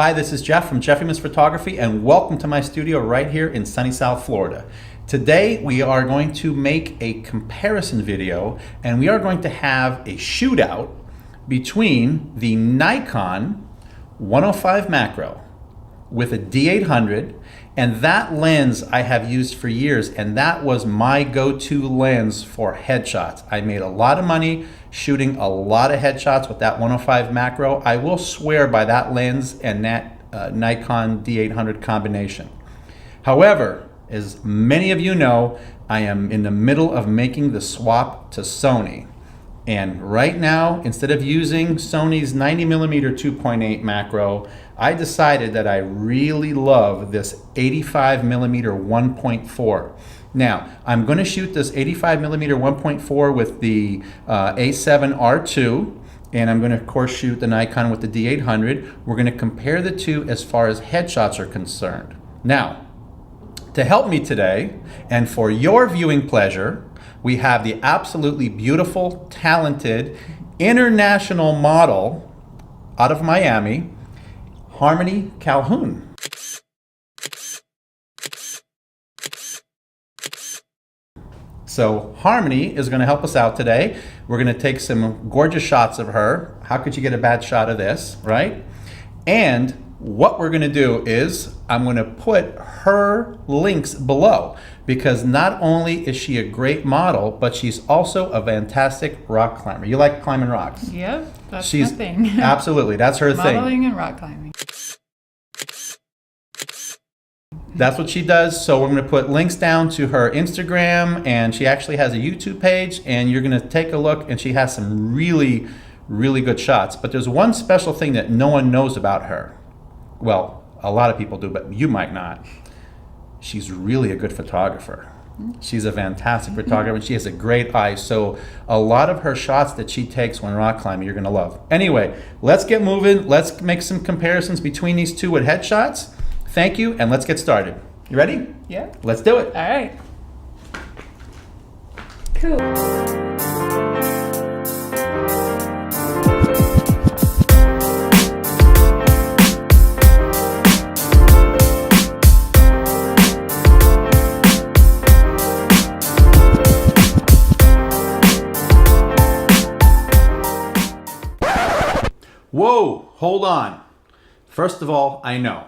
Hi, this is Jeff from Jeff Remas Photography, and welcome to my studio right here in sunny South Florida. Today we are going to make a comparison video, and we are going to have a shootout between the Nikon 105 macro with a D800, and that lens I have used for years, and that was my go-to lens for headshots. I made a lot of money shooting a lot of headshots with that 105 macro. I will swear by that lens and that Nikon D800 combination. However, as many of you know, I am in the middle of making the swap to Sony. And right now, instead of using Sony's 90mm 2.8 macro, I decided that I really love this 85mm 1.4. Now, I'm going to shoot this 85mm 1.4 with the A7R2, and I'm going to, of course, shoot the Nikon with the D800. We're going to compare the two as far as headshots are concerned. Now, to help me today, and for your viewing pleasure, we have the absolutely beautiful, talented, international model out of Miami, Harmony Calhoun. So Harmony is going to help us out today. We're going to take some gorgeous shots of her. How could you get a bad shot of this, right? And what we're going to do is I'm going to put her links below, because not only is she a great model, but she's also a fantastic rock climber. You like climbing rocks? Yep, that's my thing. Absolutely, that's her thing. Modeling and rock climbing. That's what she does. So we're going to put links down to her Instagram, and she actually has a YouTube page, and you're going to take a look, and she has some really, really good shots. But there's one special thing that no one knows about her. Well, a lot of people do, but you might not. She's really a good photographer. She's a fantastic photographer, and she has a great eye. So a lot of her shots that she takes when rock climbing, you're going to love. Anyway, let's get moving. Let's make some comparisons between these two with headshots. Thank you, and let's get started. You ready? Yeah. Let's do it. All right. Cool. Whoa, hold on. First of all, I know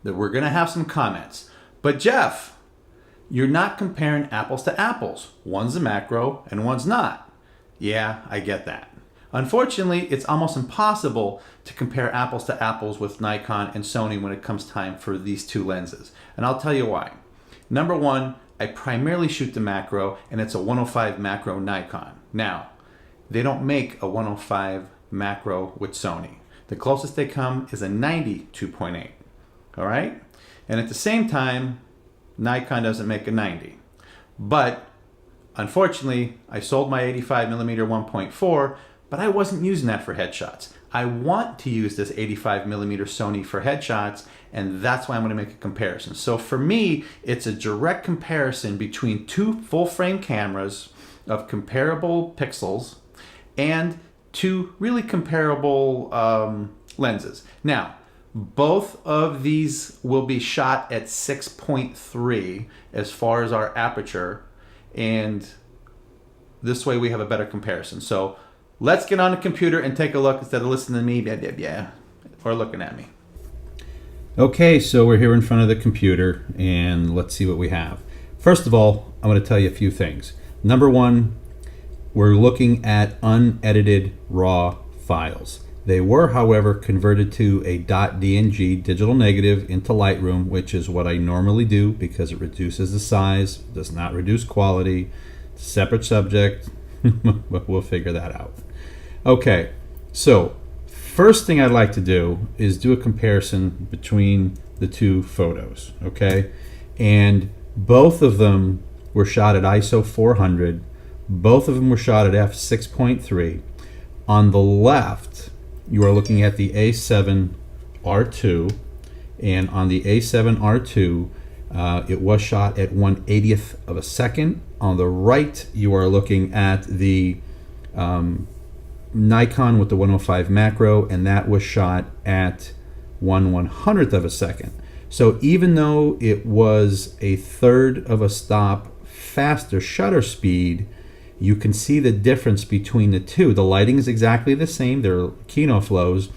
that we're going to have some comments. But Jeff, you're not comparing apples to apples. One's a macro and one's not. Yeah, I get that. Unfortunately, it's almost impossible to compare apples to apples with Nikon and Sony when it comes time for these two lenses. And I'll tell you why. Number one, I primarily shoot the macro, and it's a 105 macro Nikon. Now, they don't make a 105 macro with Sony. The closest they come is a 90 2.8. All right? And at the same time, Nikon doesn't make a 90. But unfortunately, I sold my 85mm 1.4, but I wasn't using that for headshots. I want to use this 85mm Sony for headshots, and that's why I'm going to make a comparison. So for me, it's a direct comparison between two full-frame cameras of comparable pixels and two really comparable lenses. Now, both of these will be shot at 6.3 as far as our aperture, and this way we have a better comparison. So let's get on the computer and take a look instead of listening to me, or looking at me. Okay, so we're here in front of the computer, and let's see what we have. First of all, I'm going to tell you a few things. Number one, we're looking at unedited raw files. They were, however, converted to a .dng digital negative into Lightroom, which is what I normally do because it reduces the size, does not reduce quality. It's a separate subject, but we'll figure that out. Okay, so first thing I'd like to do is do a comparison between the two photos, okay? And both of them were shot at ISO 400. Both of them were shot at f6.3. On the left, you are looking at the A7R2, and on the A7R2, it was shot at 1/80th of a second. On the right, you are looking at the Nikon with the 105 macro, and that was shot at 1/100th of a second. So even though it was a third of a stop faster shutter speed, you can see the difference between the two. The lighting is exactly the same. They're Kino flows.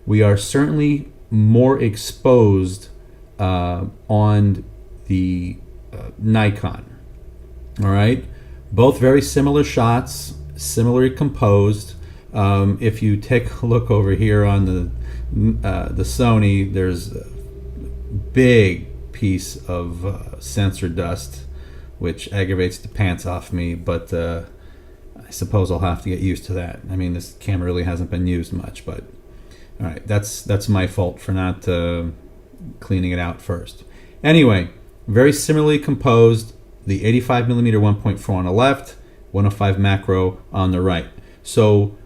We are certainly more exposed on the Nikon. All right, both very similar shots, similarly composed. If you take a look over here on the Sony, there's a big piece of sensor dust, which aggravates the pants off me, but I suppose I'll have to get used to that. I mean, this camera really hasn't been used much, but all right, that's my fault for not cleaning it out first. Anyway, very similarly composed. The 85mm 1.4 on the left, 105 macro on the right. So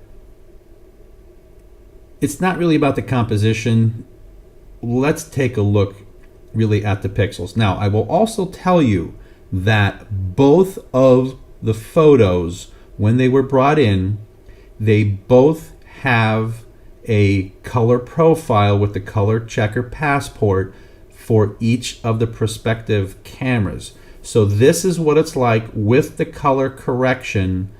it's not really about the composition. Let's take a look really at the pixels. Now, I will also tell you that both of the photos, when they were brought in, they both have a color profile with the color checker passport for each of the prospective cameras. So this is what it's like with the color correction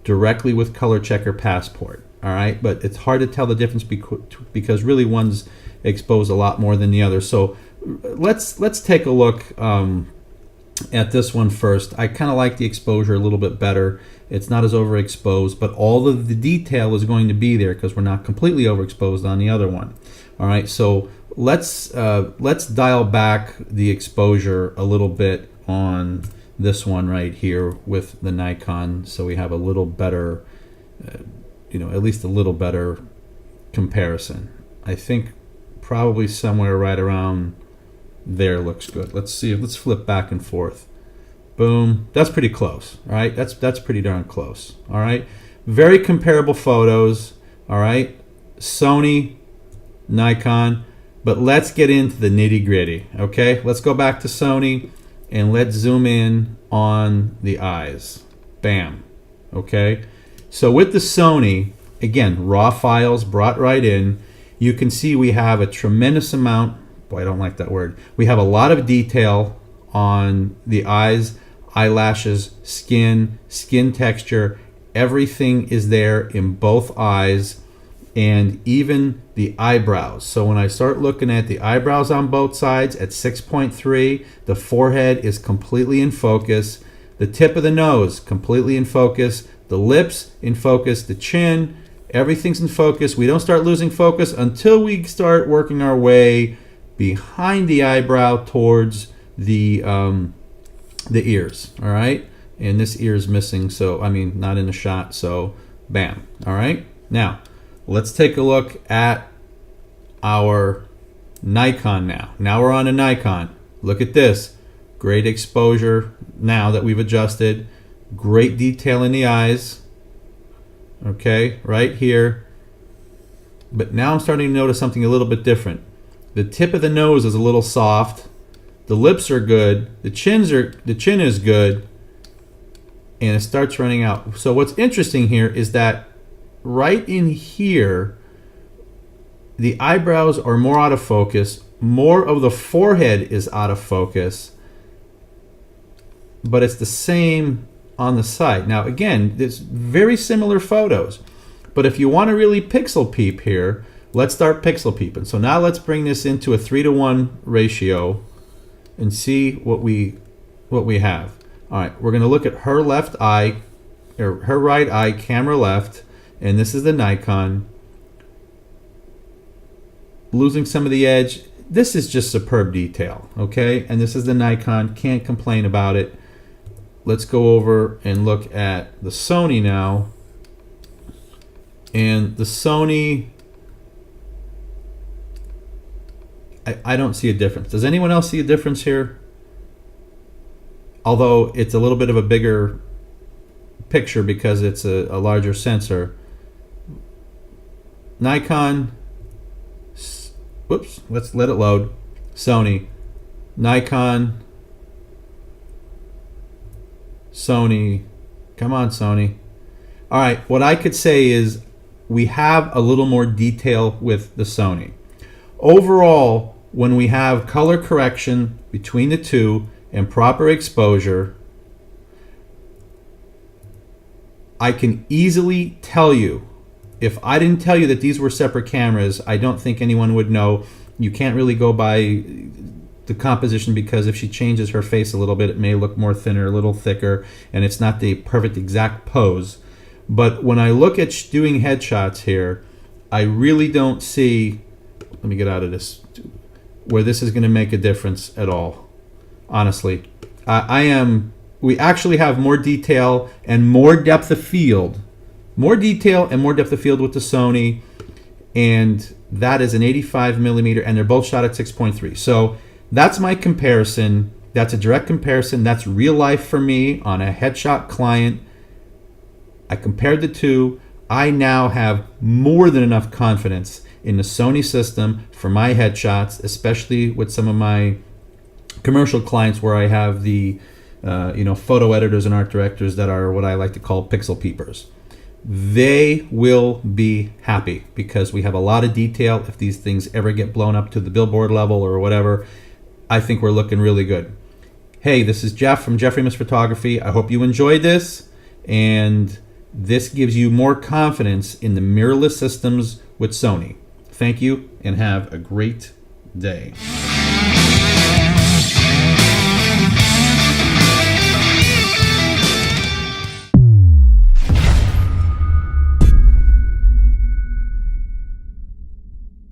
directly with color checker passport. All right, but it's hard to tell the difference because really one's exposed a lot more than the other. So let's take a look at this one first. I kind of like the exposure a little bit better. It's not as overexposed, but all of the detail is going to be there because we're not completely overexposed on the other one. All right, so let's dial back the exposure a little bit on this one right here with the Nikon, so we have a little better, at least a little better comparison. I think probably somewhere right around there looks good. Let's see. Let's flip back and forth. Boom. That's pretty close. All right. That's pretty darn close. All right. Very comparable photos. All right. Sony, Nikon. But let's get into the nitty gritty. Okay. Let's go back to Sony and let's zoom in on the eyes. Bam. Okay. So with the Sony, again, raw files brought right in. You can see we have a tremendous amount. Boy, I don't like that word. We have a lot of detail on the eyes, eyelashes, skin texture. Everything is there in both eyes, and even the eyebrows. So when I start looking at the eyebrows on both sides at 6.3, the forehead is completely in focus. The tip of the nose, completely in focus. The lips in focus. The chin, everything's in focus. We don't start losing focus until we start working our way behind the eyebrow towards the ears. All right, and this ear is missing, so I mean not in the shot. So bam. All right, now let's take a look at our Nikon now. Now we're on a Nikon. Look at this. Great exposure now that we've adjusted. Great detail in the eyes. Okay, right here. But now I'm starting to notice something a little bit different. The tip of the nose is a little soft. The lips are good. The chin is good. And it starts running out. So what's interesting here is that right in here, the eyebrows are more out of focus. More of the forehead is out of focus. But it's the same on the side. Now again, it's very similar photos. But if you want to really pixel peep here, let's start pixel peeping. So now let's bring this into a 3:1 ratio and see what we have. All right, we're going to look at her left eye, or her right eye, camera left, and this is the Nikon. Losing some of the edge. This is just superb detail, okay? And this is the Nikon, can't complain about it. Let's go over and look at the Sony now. And the Sony, I don't see a difference. Does anyone else see a difference here? Although it's a little bit of a bigger picture because it's a larger sensor. Nikon, whoops, let's let it load. Sony, Nikon, Sony, come on Sony. All right, what I could say is we have a little more detail with the Sony. overall, when we have color correction between the two and proper exposure, I can easily tell you, if I didn't tell you that these were separate cameras, I don't think anyone would know. You can't really go by the composition, because if she changes her face a little bit, it may look more thinner, a little thicker, and it's not the perfect exact pose. But when I look at doing headshots here, I really don't see, let me get out of this, where this is going to make a difference at all. Honestly, we actually have more detail and more depth of field. More detail and more depth of field with the Sony, and that is an 85 millimeter, and they're both shot at 6.3. So that's my comparison. That's a direct comparison. That's real life for me on a headshot client. I compared the two. I now have more than enough confidence in the Sony system for my headshots, especially with some of my commercial clients where I have the photo editors and art directors that are what I like to call pixel peepers. They will be happy because we have a lot of detail. If these things ever get blown up to the billboard level or whatever, I think we're looking really good. Hey, this is Jeff from Jeff Remas Photography. I hope you enjoyed this, and this gives you more confidence in the mirrorless systems with Sony. Thank you, and have a great day.